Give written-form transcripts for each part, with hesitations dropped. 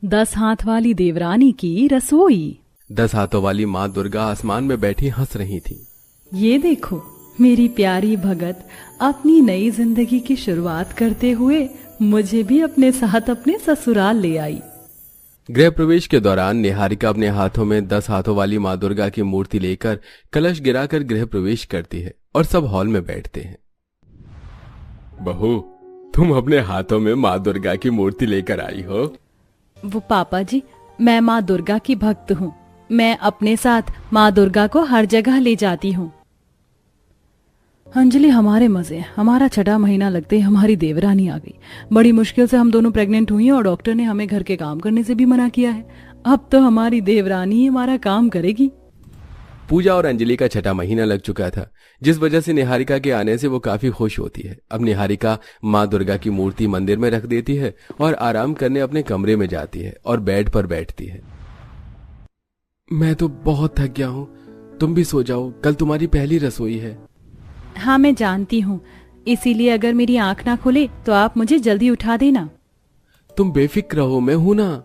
10 हाथ वाली देवरानी की रसोई। 10 हाथों वाली माँ दुर्गा आसमान में बैठी हंस रही थी। ये देखो, मेरी प्यारी भगत अपनी नई जिंदगी की शुरुआत करते हुए मुझे भी अपने साथ अपने ससुराल ले आई। गृह प्रवेश के दौरान निहारिका अपने हाथों में 10 हाथों वाली माँ दुर्गा की मूर्ति लेकर कलश गिराकर गृह प्रवेश करती है और सब हॉल में बैठते हैं। बहू, तुम अपने हाथों में माँ दुर्गा की मूर्ति लेकर आई हो? वो पापा जी, मैं माँ दुर्गा की भक्त हूँ। मैं अपने साथ माँ दुर्गा को हर जगह ले जाती हूँ। अंजलि, हमारे मजे, हमारा 6वां महीना लगते ही हमारी देवरानी आ गई। बड़ी मुश्किल से हम दोनों प्रेग्नेंट हुई हैं और डॉक्टर ने हमें घर के काम करने से भी मना किया है। अब तो हमारी देवरानी ही हमारा काम करेगी। पूजा और अंजलि का 6वां महीना लग चुका था, जिस वजह से निहारिका के आने से वो काफी खुश होती है। अब निहारिका माँ दुर्गा की मूर्ति मंदिर में रख देती है और आराम करने अपने कमरे में जाती है और बेड पर बैठती है। मैं तो बहुत थक गया हूँ, तुम भी सो जाओ, कल तुम्हारी पहली रसोई है। हाँ, मैं जानती हूँ, इसीलिए अगर मेरी आंख ना खुले तो आप मुझे जल्दी उठा देना। तुम बेफिक्र रहो, मैं हूं ना।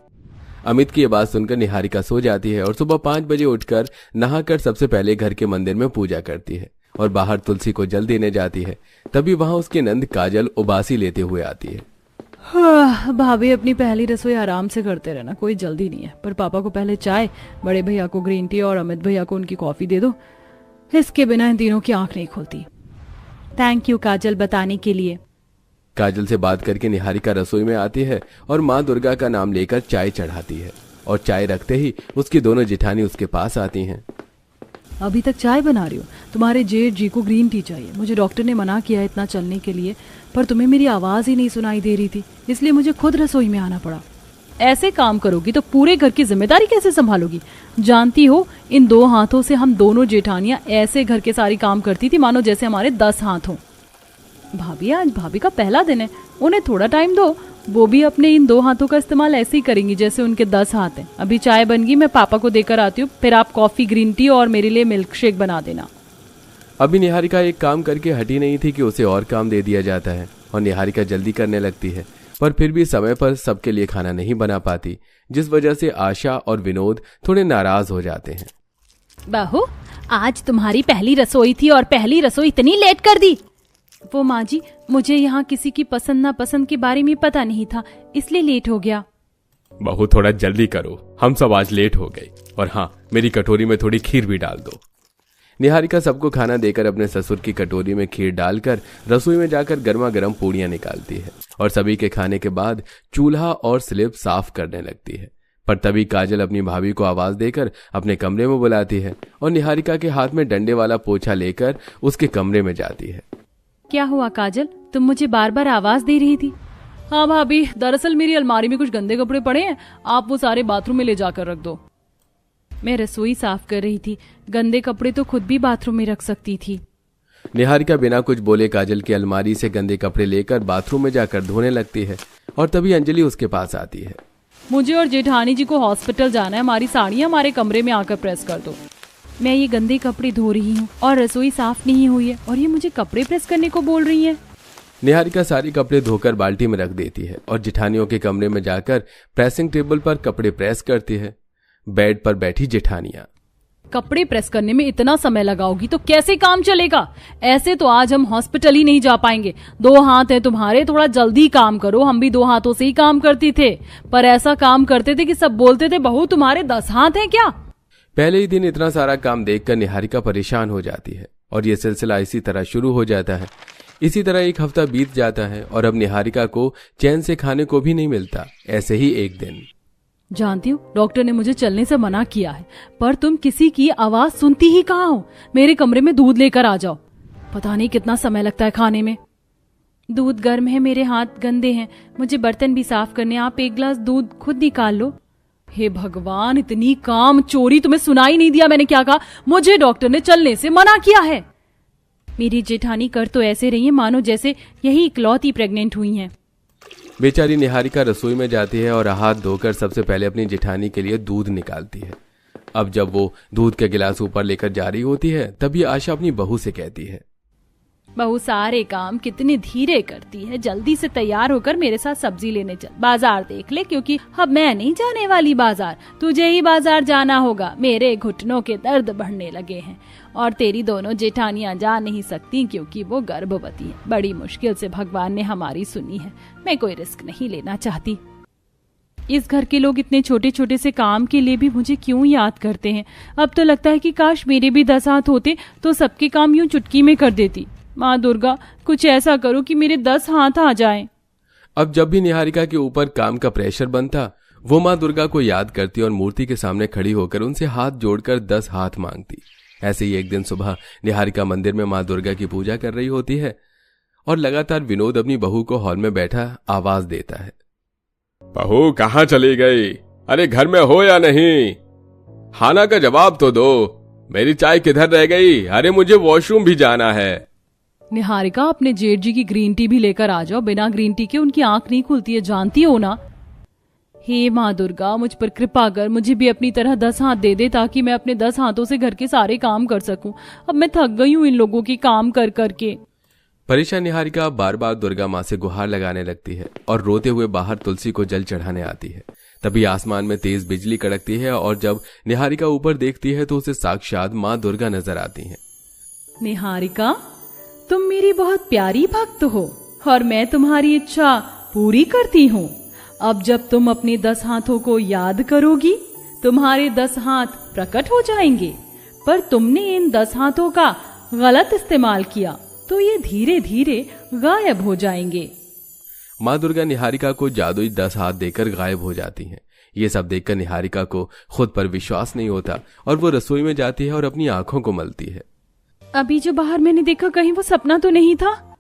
अमित की ये बात सुनकर निहारिका सो जाती है और सुबह 5 बजे उठकर नहाकर सबसे पहले घर के मंदिर में पूजा करती है और बाहर तुलसी को जल देने जाती है। तभी वहां उसकी नंद काजल उबासी लेते हुए आती है। हाँ, भाभी अपनी पहली रसोई आराम से करते रहना, कोई जल्दी नहीं है। पर पापा को पहले चाय, बड़े भैया को ग्रीन टी और अमित भैया को उनकी कॉफी दे दो। इसके बिना इन तीनों की आंख नहीं खुलती। थैंक यू काजल, बताने के लिए। काजल से बात करके निहारिका रसोई में आती है और माँ दुर्गा का नाम लेकर चाय चढ़ाती है और चाय रखते ही उसकी दोनों जेठानी उसके पास आती हैं। अभी तक चाय बना रही हो? तुम्हारे जेठ जी को ग्रीन टी चाहिए। मुझे डॉक्टर ने मना किया इतना चलने के लिए, पर तुम्हें मेरी आवाज ही नहीं सुनाई दे रही थी, इसलिए मुझे खुद रसोई में आना पड़ा। ऐसे काम करोगी तो पूरे घर की जिम्मेदारी कैसे संभालोगी? जानती हो, इन 2 हाथों से हम दोनों जेठानियां ऐसे घर के सारी काम करती थी मानो जैसे हमारे 10 हाथ हों। भाभी, आज भाभी का पहला दिन है, उन्हें थोड़ा टाइम दो। वो भी अपने इन 2 हाथों का इस्तेमाल ऐसे ही करेंगी जैसे उनके 10 हाथ हैं। अभी चाय बन गई, मैं पापा को देकर आती हूँ, फिर आप कॉफी, ग्रीन टी और मेरे लिए मिल्क शेक बना देना। अभी निहारिका एक काम करके हटी नहीं थी कि उसे और काम दे दिया जाता है और निहारिका जल्दी करने लगती है, पर फिर भी समय पर सबके लिए खाना नहीं बना पाती, जिस वजह से आशा और विनोद थोड़े नाराज हो जाते हैं। बहू, आज तुम्हारी पहली रसोई थी और पहली रसोई इतनी लेट कर दी। वो माँ जी, मुझे यहाँ किसी की पसंद नापसंद के बारे में पता नहीं था, इसलिए लेट हो गया। बहू, थोड़ा जल्दी करो, हम सब आज लेट हो गए। और हाँ, मेरी कटोरी में थोड़ी खीर भी डाल दो। निहारिका सबको खाना देकर अपने ससुर की कटोरी में खीर डालकर रसोई में जाकर गर्मा गर्म पूड़ियां निकालती है और सभी के खाने के बाद चूल्हा और स्लेब साफ करने लगती है। पर तभी काजल अपनी भाभी को आवाज देकर अपने कमरे में बुलाती है और निहारिका के हाथ में डंडे वाला पोछा लेकर उसके कमरे में जाती है। क्या हुआ काजल, तुम मुझे बार बार आवाज दे रही थी? हाँ भाभी, दरअसल मेरी अलमारी में कुछ गंदे कपड़े पड़े हैं, आप वो सारे बाथरूम में ले जाकर रख दो। मैं रसोई साफ कर रही थी, गंदे कपड़े तो खुद भी बाथरूम में रख सकती थी। निहारिका बिना कुछ बोले काजल की अलमारी से गंदे कपड़े लेकर बाथरूम में जाकर धोने लगती है और तभी अंजलि उसके पास आती है। मुझे और जेठानी जी को हॉस्पिटल जाना है, हमारी साड़ियाँ हमारे कमरे में आकर प्रेस कर दो। मैं ये गंदे कपड़े धो रही हूँ और रसोई साफ नहीं हुई है और ये मुझे कपड़े प्रेस करने को बोल रही है। निहारिका सारे कपड़े धोकर बाल्टी में रख देती है और जेठानियों के कमरे में जाकर प्रेसिंग टेबल पर कपड़े प्रेस करती है। बेड पर बैठी जेठानियां, कपड़े प्रेस करने में इतना समय लगाओगी तो कैसे काम चलेगा? ऐसे तो आज हम हॉस्पिटल ही नहीं जा पाएंगे। 2 हाथ हैं तुम्हारे, थोड़ा जल्दी काम करो। हम भी 2 हाथों से ही काम करते थे, पर ऐसा काम करते थे कि सब बोलते थे बहू तुम्हारे 10 हाथ हैं क्या? पहले ही दिन इतना सारा काम देखकर निहारिका परेशान हो जाती है और ये सिलसिला इसी तरह शुरू हो जाता है। इसी तरह 1 हफ्ता बीत जाता है और अब निहारिका को चैन से खाने को भी नहीं मिलता। ऐसे ही एक दिन, जानती हूँ डॉक्टर ने मुझे चलने से मना किया है, पर तुम किसी की आवाज सुनती ही कहाँ हो? मेरे कमरे में दूध लेकर आ जाओ। पता नहीं कितना समय लगता है खाने में। दूध गर्म है, मेरे हाथ गंदे हैं, मुझे बर्तन भी साफ करने। आप 1 गिलास दूध खुद निकाल लो। हे भगवान, इतनी काम चोरी! तुम्हें सुनाई नहीं दिया मैंने क्या कहा? मुझे डॉक्टर ने चलने से मना किया है। मेरी जेठानी कर तो ऐसे रही है मानो जैसे यही इकलौती प्रेग्नेंट हुई हैं। बेचारी निहारिका रसोई में जाती है और हाथ धोकर सबसे पहले अपनी जेठानी के लिए दूध निकालती है। अब जब वो दूध का गिलास ऊपर लेकर जा रही होती है तभी आशा अपनी बहू से कहती है, बहू सारे काम कितने धीरे करती है। जल्दी से तैयार होकर मेरे साथ सब्जी लेने चल, बाजार देख ले, क्योंकि अब मैं नहीं जाने वाली बाजार, तुझे ही बाजार जाना होगा। मेरे घुटनों के दर्द बढ़ने लगे हैं और तेरी दोनों जेठानियां जा नहीं सकती क्योंकि वो गर्भवती है। बड़ी मुश्किल से भगवान ने हमारी सुनी है। मैं कोई रिस्क नहीं लेना चाहती। इस घर के लोग इतने छोटे छोटे से काम के लिए भी मुझे क्यों याद करते हैं। अब तो लगता है कि काश मेरे भी 10 हाथ होते तो सबके काम यूं चुटकी में कर देती। माँ दुर्गा, कुछ ऐसा करो कि मेरे 10 हाथ आ जाएं। अब जब भी निहारिका के ऊपर काम का प्रेशर बनता, वो माँ दुर्गा को याद करती और मूर्ति के सामने खड़ी होकर उनसे हाथ जोड़कर 10 हाथ मांगती। ऐसे ही एक दिन सुबह निहारिका मंदिर में माँ दुर्गा की पूजा कर रही होती है और लगातार विनोद अपनी बहू को हॉल में बैठा आवाज देता है, बहू कहाँ चली गई? अरे घर में हो या नहीं? खाना का जवाब तो दो। मेरी चाय किधर रह गई? अरे मुझे वॉशरूम भी जाना है। निहारिका, अपने जेठ जी की ग्रीन टी भी लेकर आ जाओ। बिना ग्रीन टी के उनकी आंख नहीं खुलती है, जानती हो ना। हे माँ दुर्गा, मुझ पर कृपा कर, मुझे भी अपनी तरह 10 हाथ दे दे ताकि मैं अपने 10 हाथों से घर के सारे काम कर सकूं। अब मैं थक गई हूँ इन लोगों की काम कर करके। परेशान निहारिका बार बार दुर्गा माँ से गुहार लगाने लगती है और रोते हुए बाहर तुलसी को जल चढ़ाने आती है। तभी आसमान में तेज बिजली कड़कती है और जब निहारिका ऊपर देखती है तो उसे साक्षात माँ दुर्गा नजर आती हैं। निहारिका, तुम मेरी बहुत प्यारी भक्त हो और मैं तुम्हारी इच्छा पूरी करती हूँ। अब जब तुम अपने 10 हाथों को याद करोगी, तुम्हारे 10 हाथ प्रकट हो जाएंगे। पर तुमने इन 10 हाथों का गलत इस्तेमाल किया तो ये धीरे धीरे गायब हो जाएंगे। माँ दुर्गा निहारिका को जादुई 10 हाथ देकर गायब हो जाती हैं। ये सब देखकर निहारिका को खुद पर विश्वास नहीं होता और वो रसोई में जाती है और अपनी आंखों को मलती है। अभी जो बाहर मैंने देखा, कहीं वो सपना तो नहीं था?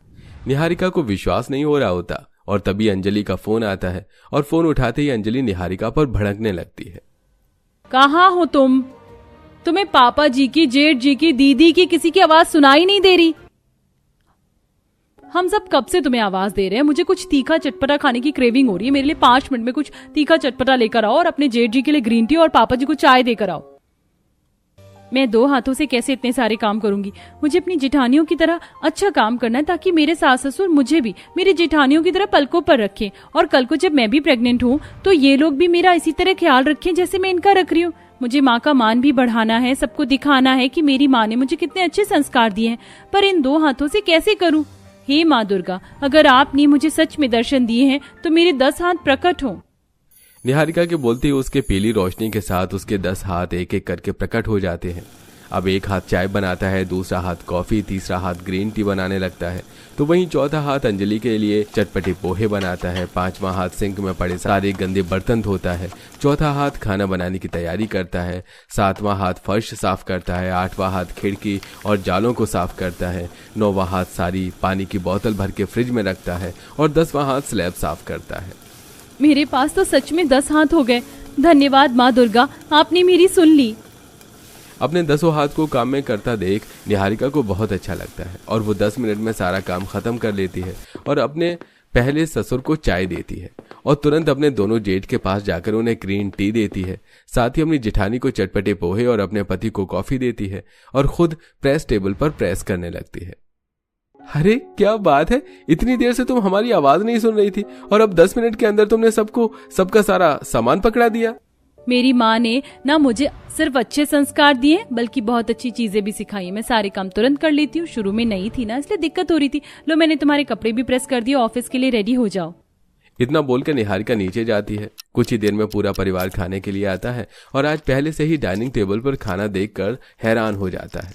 निहारिका को विश्वास नहीं हो रहा होता और तभी अंजलि का फोन आता है और फोन उठाते ही अंजलि निहारिका पर भड़कने लगती है। कहाँ हो तुम? तुम्हें पापा जी की, जेठ जी की, दीदी की किसी की आवाज सुनाई नहीं दे रही? हम सब कब से तुम्हें आवाज दे रहे हैं। मुझे कुछ तीखा चटपटा खाने की क्रेविंग हो रही है। मेरे लिए 5 मिनट में कुछ तीखा चटपटा लेकर आओ और अपने जेठ जी के लिए ग्रीन टी और पापा जी को चाय देकर आओ। मैं 2 हाथों से कैसे इतने सारे काम करूंगी? मुझे अपनी जेठानियों की तरह अच्छा काम करना है ताकि मेरे सास ससुर मुझे भी मेरी जेठानियों की तरह पलकों पर रखें और कल को जब मैं भी प्रेग्नेंट हूँ तो ये लोग भी मेरा इसी तरह ख्याल रखें जैसे मैं इनका रख रही हूँ। मुझे माँ का मान भी बढ़ाना है, सबको दिखाना है कि मेरी माँ ने मुझे कितने अच्छे संस्कार दिए हैं। पर इन 2 हाथों से कैसे करूँ? हे माँ दुर्गा, अगर आपने मुझे सच में दर्शन दिए हैं तो मेरे 10 हाथ प्रकट हो। निहारिका के बोलते ही उसके पीली रोशनी के साथ उसके 10 हाथ एक एक करके प्रकट हो जाते हैं। अब एक हाथ चाय बनाता है, दूसरा हाथ कॉफी, तीसरा हाथ ग्रीन टी बनाने लगता है, तो वहीं चौथा हाथ अंजलि के लिए चटपटी पोहे बनाता है, 5वां हाथ सिंक में पड़े सारे गंदे बर्तन धोता है, चौथा हाथ खाना बनाने की तैयारी करता है, 7वां हाथ फर्श साफ करता है, 8वां हाथ खिड़की और जालों को साफ करता है, 9वां हाथ सारी पानी की बोतल भर के फ्रिज में रखता है और 10वां हाथ स्लैब साफ करता है। मेरे पास तो सच में 10 हाथ हो गए। धन्यवाद माँ दुर्गा, आपने मेरी सुन ली। अपने 10 हाथ को काम में करता देख निहारिका को बहुत अच्छा लगता है और वो 10 मिनट में सारा काम खत्म कर लेती है और अपने पहले ससुर को चाय देती है और तुरंत अपने दोनों जेठ के पास जाकर उन्हें ग्रीन टी देती है। साथ ही अपनी जेठानी को चटपटे पोहे और अपने पति को कॉफी देती है और खुद प्रेस टेबल पर प्रेस करने लगती है। अरे क्या बात है, इतनी देर से तुम हमारी आवाज नहीं सुन रही थी और अब 10 मिनट के अंदर तुमने सबका सारा सामान पकड़ा दिया। मेरी माँ ने ना मुझे सिर्फ अच्छे संस्कार दिए बल्कि बहुत अच्छी चीजें भी सिखाई। मैं सारे काम तुरंत कर लेती हूँ। शुरू में नहीं थी ना, इसलिए दिक्कत हो रही थी। लो, मैंने तुम्हारे कपड़े भी प्रेस कर दिए, ऑफिस के लिए रेडी हो जाओ। इतना बोलकर निहारिका नीचे जाती है। कुछ ही देर में पूरा परिवार खाने के लिए आता है और आज पहले से ही डाइनिंग टेबल पर खाना देखकर हैरान हो जाता है।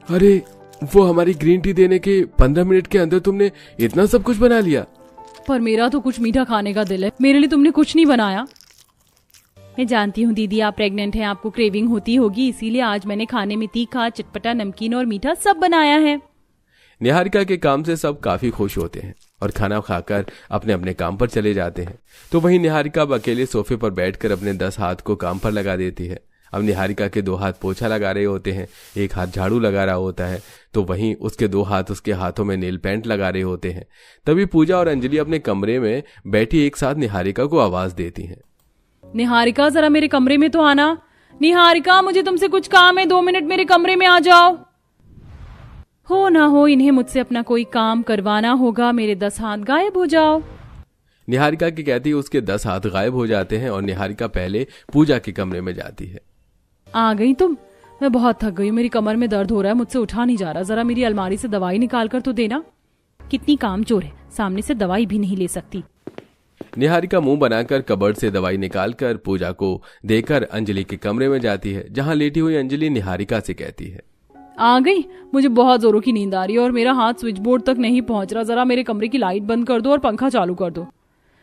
अरे वो हमारी ग्रीन टी देने के 15 मिनट के अंदर तुमने इतना सब कुछ बना लिया। पर मेरा तो कुछ मीठा खाने का दिल है, मेरे लिए तुमने कुछ नहीं बनाया। मैं जानती हूँ दीदी, आप प्रेग्नेंट हैं, आपको क्रेविंग होती होगी, इसीलिए आज मैंने खाने में तीखा, चटपटा, नमकीन और मीठा सब बनाया है। निहारिका के काम से सब काफी खुश होते हैं और खाना खाकर अपने अपने काम पर चले जाते हैं। तो वहीं निहारिका अब अकेले सोफे पर बैठकर अपने 10 हाथ को काम पर लगा देती है। अब निहारिका के 2 हाथ पोछा लगा रहे होते हैं, एक हाथ झाड़ू लगा रहा होता है, तो वहीं उसके 2 हाथ उसके हाथों में नेल पेंट लगा रहे होते हैं। तभी पूजा और अंजलि अपने कमरे में बैठी एक साथ निहारिका को आवाज देती हैं। निहारिका, जरा मेरे कमरे में तो आना। निहारिका, मुझे तुमसे कुछ काम है, 2 मिनट मेरे कमरे में आ जाओ। हो ना हो इन्हें मुझसे अपना कोई काम करवाना होगा, मेरे 10 हाथ गायब हो जाओ। निहारिका की कहती उसके 10 हाथ गायब हो जाते हैं और निहारिका पहले पूजा के कमरे में जाती है। आ गई तुम? मैं बहुत थक गई हूँ, मेरी कमर में दर्द हो रहा है, मुझसे उठा नहीं जा रहा। जरा मेरी अलमारी से दवाई निकाल कर तो देना। कितनी कामचोर है, सामने से दवाई भी नहीं ले सकती। निहारिका मुंह बनाकर कबर्ड से दवाई निकालकर पूजा को देकर अंजलि के कमरे में जाती है, जहां लेटी हुई अंजलि निहारिका से कहती है, आ गई? मुझे बहुत जोरों की नींद आ रही है और मेरा हाथ स्विच बोर्ड तक नहीं पहुंच रहा। जरा मेरे कमरे की लाइट बंद कर दो और पंखा चालू कर दो।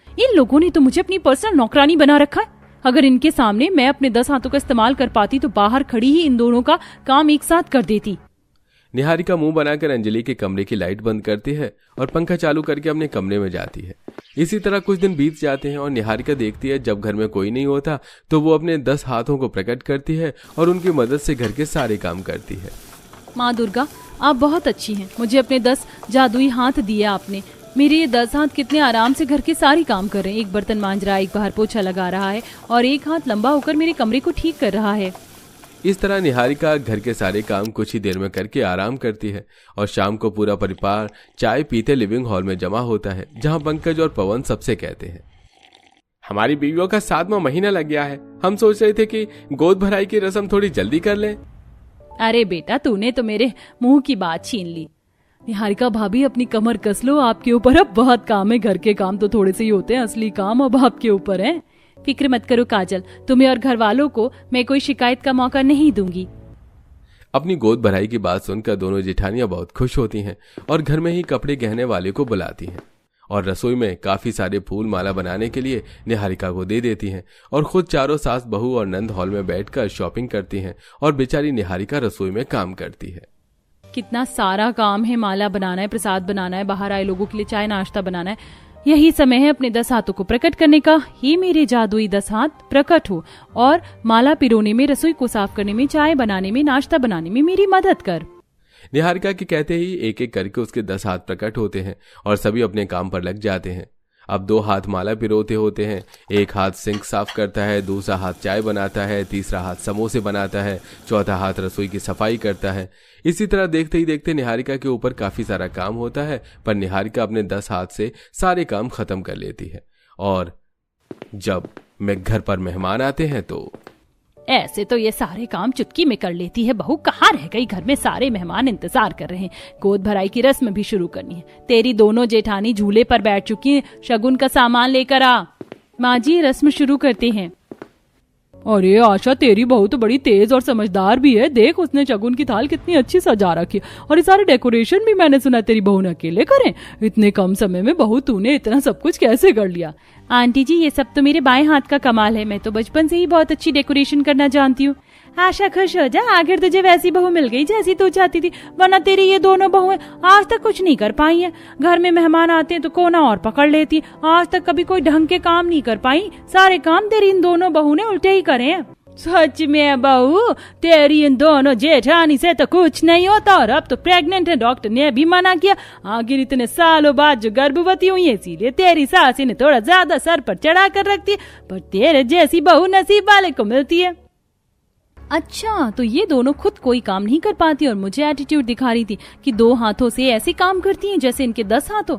इन लोगों ने तो मुझे अपनी पर्सनल नौकरानी बना रखा है। अगर इनके सामने मैं अपने 10 हाथों का इस्तेमाल कर पाती तो बाहर खड़ी ही इन दोनों का काम एक साथ कर देती। निहारिका मुंह बनाकर अंजलि के कमरे की लाइट बंद करती है और पंखा चालू करके अपने कमरे में जाती है। इसी तरह कुछ दिन बीत जाते हैं और निहारिका देखती है जब घर में कोई नहीं होता तो वो अपने 10 हाथों को प्रकट करती है और उनकी मदद से घर के सारे काम करती है। माँ दुर्गा, आप बहुत अच्छी हैं। मुझे अपने 10 जादुई हाथ दिए आपने। मेरे ये 10 हाथ कितने आराम से घर के सारे काम कर रहे हैं। एक बर्तन मांज रहा है, एक बाहर पोछा लगा रहा है और एक हाथ लंबा होकर मेरे कमरे को ठीक कर रहा है। इस तरह निहारिका घर के सारे काम कुछ ही देर में करके आराम करती है और शाम को पूरा परिवार चाय पीते लिविंग हॉल में जमा होता है, जहां पंकज और पवन सबसे कहते हैं, हमारी बीवियों का 7वां महीना लग गया है। हम सोच रहे थे कि गोद भराई की रस्म थोड़ी जल्दी कर लें। अरे बेटा, तूने तो मेरे मुंह की बात छीन ली। निहारिका भाभी, अपनी कमर कस लो, आपके ऊपर अब बहुत काम है। घर के काम तो थोड़े से ही होते हैं, असली काम अब आपके ऊपर है। फिक्र मत करो काजल, तुम्हें और घर वालों को मैं कोई शिकायत का मौका नहीं दूंगी। अपनी गोद भराई की बात सुनकर दोनों जेठानियां बहुत खुश होती हैं और घर में ही कपड़े गहने वाले को बुलाती हैं और रसोई में काफी सारे फूल माला बनाने के लिए निहारिका को दे देती हैं और खुद चारों सास बहू और नंद हॉल में बैठकर शॉपिंग करती हैं और बेचारी निहारिका रसोई में काम करती है। कितना सारा काम है, माला बनाना है, प्रसाद बनाना है, बाहर आए लोगों के लिए चाय नाश्ता बनाना है। यही समय है अपने 10 हाथों को प्रकट करने का। ही मेरे जादुई 10 हाथ प्रकट हो और माला पिरोने में, रसोई को साफ करने में, चाय बनाने में, नाश्ता बनाने में मेरी मदद कर। निहारिका के कहते ही एक एक करके उसके 10 हाथ प्रकट होते हैं और सभी अपने काम पर लग जाते हैं। अब 2 हाथ माला पिरोते होते हैं, एक हाथ सिंक साफ करता है, दूसरा हाथ चाय बनाता है, तीसरा हाथ समोसे बनाता है, चौथा हाथ रसोई की सफाई करता है। इसी तरह देखते ही देखते निहारिका के ऊपर काफी सारा काम होता है, पर निहारिका अपने 10 हाथ से सारे काम खत्म कर लेती है। और जब मैं घर पर मेहमान आते हैं तो ऐसे तो ये सारे काम चुटकी में कर लेती है। बहू कहाँ रह गई? घर में सारे मेहमान इंतजार कर रहे हैं। गोद भराई की रस्म भी शुरू करनी है। तेरी दोनों जेठानी झूले पर बैठ चुकी हैं। शगुन का सामान लेकर आ। माँ जी, रस्म शुरू करते हैं। अरे आशा, तेरी बहू तो बड़ी तेज और समझदार भी है। देख, उसने शगुन की थाल कितनी अच्छी सजा रखी है और ये सारे डेकोरेशन भी मैंने सुना तेरी बहू ने अकेले करे। इतने कम समय में बहू तूने इतना सब कुछ कैसे कर लिया? आंटी जी, ये सब तो मेरे बाएं हाथ का कमाल है। मैं तो बचपन से ही बहुत अच्छी डेकोरेशन करना जानती हूँ। आशा, खुश हो जा, आखिर तुझे वैसी बहू मिल गई जैसी तू चाहती थी। वरना तेरी ये दोनों बहुएं आज तक कुछ नहीं कर पाई हैं। घर में मेहमान आते हैं तो कोना और पकड़ लेती है। आज तक कभी कोई ढंग के काम नहीं कर पाई। सारे काम तेरी इन दोनों बहू ने उल्टे ही करे हैं। सच में बहू, तेरी इन दोनों जेठानी से तो कुछ नहीं होता। और अब तो प्रेग्नेंट है, डॉक्टर ने भी मना किया। आखिर इतने सालों बाद जो गर्भवती हुई है, इसीलिए तेरी सास ने थोड़ा ज्यादा सर पर चढ़ा कर रखती है। पर तेरे जैसी बहू नसीब वाले को मिलती है। अच्छा, तो ये दोनों खुद कोई काम नहीं कर पाती और मुझे एटीट्यूड दिखा रही थी कि 2 हाथों से ऐसे काम करती हैं जैसे इनके 10 हाथों।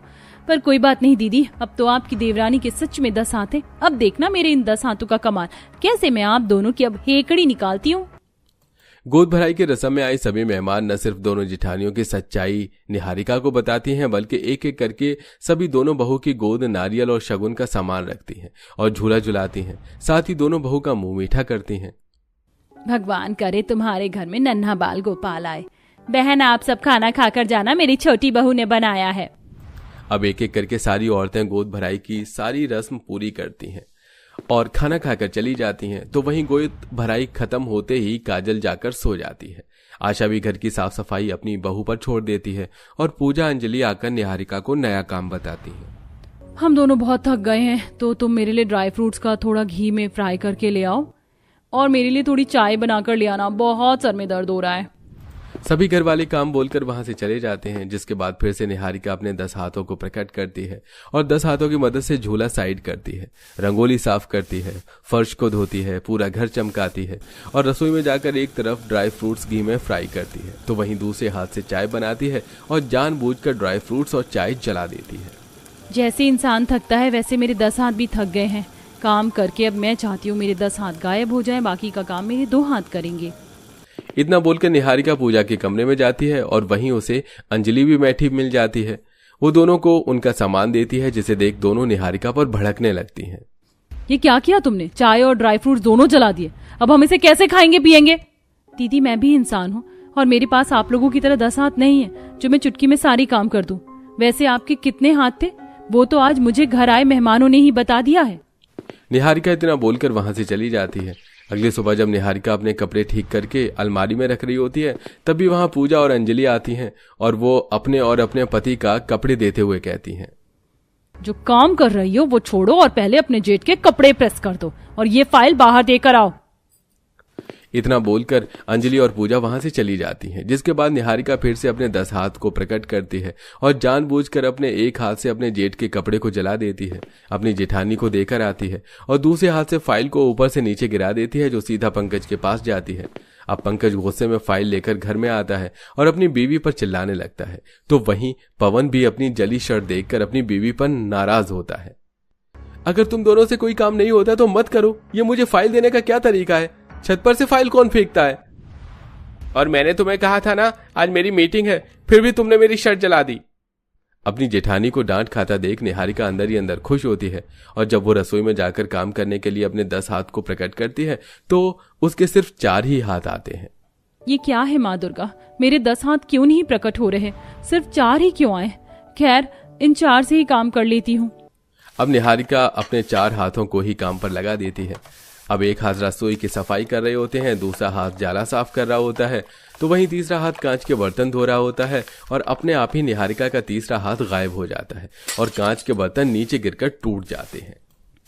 पर कोई बात नहीं दीदी, अब तो आपकी देवरानी के सच में 10 हाथ हैं। अब देखना मेरे इन 10 हाथों का कमाल, कैसे मैं आप दोनों की अब हेकड़ी निकालती हूँ। गोद भराई की रस्म में आई सभी मेहमान न सिर्फ दोनों जेठानियों की सच्चाई निहारिका को बताती हैं, बल्कि एक एक करके सभी दोनों बहू की गोद नारियल और शगुन का सामान रखती हैं और झूला झुलाती हैं। साथ ही दोनों बहू का मुंह मीठा करती हैं। भगवान करे तुम्हारे घर में नन्हा बाल गोपाल आए। बहन, आप सब खाना खाकर जाना, मेरी छोटी बहू ने बनाया है। अब एक एक करके सारी औरतें गोद भराई की सारी रस्म पूरी करती हैं और खाना खाकर चली जाती हैं। तो वहीं गोद भराई खत्म होते ही काजल जाकर सो जाती है। आशा भी घर की साफ सफाई अपनी बहू पर छोड़ देती है और पूजा अंजलि आकर निहारिका को नया काम बताती है। हम दोनों बहुत थक गए हैं, तो तुम मेरे लिए ड्राई फ्रूट्स का थोड़ा घी में फ्राई करके ले आओ और मेरे लिए थोड़ी चाय बनाकर ले आना। बहुत सर में दर्द हो रहा है। सभी घर वाले काम बोलकर वहां से चले जाते हैं, जिसके बाद फिर से निहारिका अपने 10 हाथों को प्रकट करती है और 10 हाथों की मदद से झूला साइड करती है, रंगोली साफ करती है, फर्श को धोती है, पूरा घर चमकाती है और रसोई में जाकर एक तरफ ड्राई फ्रूट्स घी में फ्राई करती है तो वहीं दूसरे हाथ से चाय बनाती है और जानबूझकर ड्राई फ्रूट्स और चाय जला देती है। जैसे इंसान थकता है वैसे मेरे 10 हाथ भी थक गए हैं काम करके। अब मैं चाहती हूँ मेरे 10 हाथ गायब हो जाए, बाकी का काम मेरे 2 हाथ करेंगे। इतना बोलकर निहारिका पूजा के कमरे में जाती है और वहीं उसे अंजलि भी बैठी मिल जाती है। वो दोनों को उनका सामान देती है, जिसे देख दोनों निहारिका पर भड़कने लगती हैं। ये क्या किया तुमने? चाय और ड्राई फ्रूट्स दोनों जला दिए। अब हम इसे कैसे खाएंगे पिएंगे? दीदी मैं भी इंसान हूँ और मेरे पास आप लोगों की तरह 10 हाथ नहीं है जो मैं चुटकी में सारी काम कर दूं। वैसे आपके कितने हाथ थे वो तो आज मुझे घर आए मेहमानों ने ही बता दिया है। निहारिका इतना बोलकर वहां से चली जाती है। अगली सुबह जब निहारिका अपने कपड़े ठीक करके अलमारी में रख रही होती है तभी वहां पूजा और अंजलि आती हैं और वो अपने और अपने पति का कपड़े देते हुए कहती हैं, जो काम कर रही हो वो छोड़ो और पहले अपने जेठ के कपड़े प्रेस कर दो और ये फाइल बाहर देकर आओ। इतना बोलकर अंजलि और पूजा वहां से चली जाती हैं, जिसके बाद निहारिका फिर से अपने 10 हाथ को प्रकट करती है और जानबूझकर अपने एक हाथ से अपने जेठ के कपड़े को जला देती है, अपनी जेठानी को देकर आती है और दूसरे हाथ से फाइल को ऊपर से नीचे गिरा देती है, जो सीधा पंकज के पास जाती है। अब पंकज गुस्से में फाइल लेकर घर में आता है और अपनी बीवी पर चिल्लाने लगता है तो वहीं पवन भी अपनी जली शर्ट देखकर अपनी बीवी पर नाराज होता है। अगर तुम दोनों से कोई काम नहीं होता तो मत करो, ये मुझे फाइल देने का क्या तरीका है? छत पर से फाइल कौन फेंकता है? और मैंने तुम्हें कहा था ना आज मेरी मीटिंग है, फिर भी तुमने मेरी शर्ट जला दी। अपनी जेठानी को डांट खाता देख निहारिका अंदर ही अंदर खुश होती है और जब वो रसोई में जाकर काम करने के लिए अपने 10 हाथ को प्रकट करती है तो उसके सिर्फ 4 ही हाथ आते हैं। ये क्या है माँ दुर्गा, मेरे 10 हाथ क्यों नहीं प्रकट हो रहे? सिर्फ 4 ही क्यों आए? खैर इन 4 से ही काम कर लेती हूँ। अब निहारिका अपने 4 हाथों को ही काम पर लगा देती है। अब एक हाथ रसोई की सफाई कर रहे होते हैं, दूसरा हाथ जाला साफ कर रहा होता है तो वहीं तीसरा हाथ कांच के बर्तन धो रहा होता है और अपने आप ही निहारिका का तीसरा हाथ गायब हो जाता है और कांच के बर्तन नीचे गिरकर टूट जाते हैं।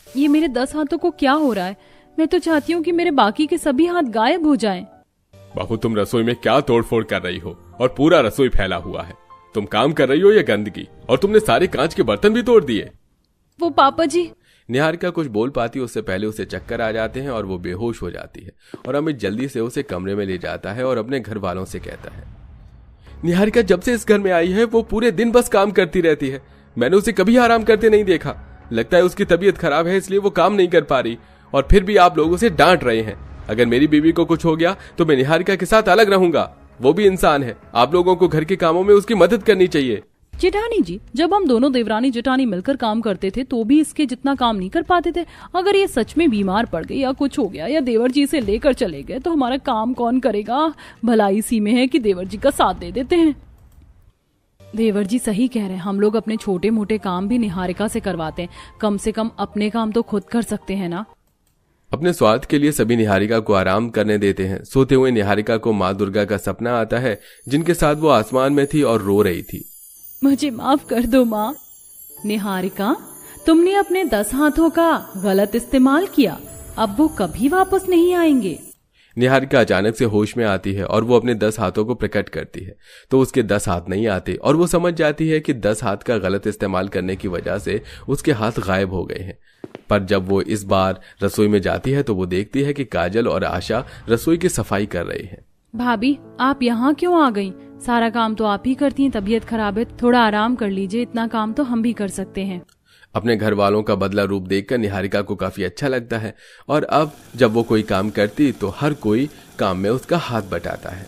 ये मेरे 10 हाथों को क्या हो रहा है? मैं तो चाहती हूँ कि मेरे बाकी के सभी हाथ गायब हो जाएं। बहू तुम रसोई में क्या तोड़फोड़ कर रही हो और पूरा रसोई फैला हुआ है। तुम काम कर रही हो या गंदगी? और तुमने सारे कांच के बर्तन भी तोड़ दिए। वो पापा जी। निहारिका कुछ बोल पाती उससे पहले उसे चक्कर आ जाते हैं और वो बेहोश हो जाती है और अमित जल्दी से उसे कमरे में ले जाता है और अपने घर वालों से कहता है, निहारिका जब से इस घर में आई है वो पूरे दिन बस काम करती रहती है। मैंने उसे कभी आराम करते नहीं देखा। लगता है उसकी तबीयत खराब है इसलिए वो काम नहीं कर पा रही और फिर भी आप लोग उसे डांट रहे हैं। अगर मेरी बीवी को कुछ हो गया तो मैं निहारिका के साथ अलग रहूंगा। वो भी इंसान है, आप लोगों को घर के कामों में उसकी मदद करनी चाहिए। जेठानी जी, जब हम दोनों देवरानी जेठानी मिलकर काम करते थे तो भी इसके जितना काम नहीं कर पाते थे। अगर ये सच में बीमार पड़ गई या कुछ हो गया या देवर जी से लेकर चले गए तो हमारा काम कौन करेगा? भला इसी में है कि देवर जी का साथ दे देते हैं। देवर जी सही कह रहे हैं, हम लोग अपने छोटे मोटे काम भी निहारिका से करवाते हैं। कम से कम अपने काम तो खुद कर सकते हैं ना। अपने स्वार्थ के लिए सभी निहारिका को आराम करने देते हैं। सोते हुए निहारिका को माँ दुर्गा का सपना आता है, जिनके साथ वो आसमान में थी और रो रही थी। मुझे माफ कर दो माँ। निहारिका, तुमने अपने 10 हाथों का गलत इस्तेमाल किया, अब वो कभी वापस नहीं आएंगे। निहारिका अचानक से होश में आती है और वो अपने 10 हाथों को प्रकट करती है तो उसके 10 हाथ नहीं आते और वो समझ जाती है कि 10 हाथ का गलत इस्तेमाल करने की वजह से उसके हाथ गायब हो गए हैं। पर जब वो इस बार रसोई में जाती है तो वो देखती है कि काजल और आशा रसोई की सफाई कर रही हैं। भाभी, आप यहाँ क्यों आ गई? सारा काम तो आप ही करती हैं, तबीयत खराब है, थोड़ा आराम कर लीजिए। इतना काम तो हम भी कर सकते हैं। अपने घर वालों का बदला रूप देखकर निहारिका को काफी अच्छा लगता है और अब जब वो कोई काम करती तो हर कोई काम में उसका हाथ बटाता है।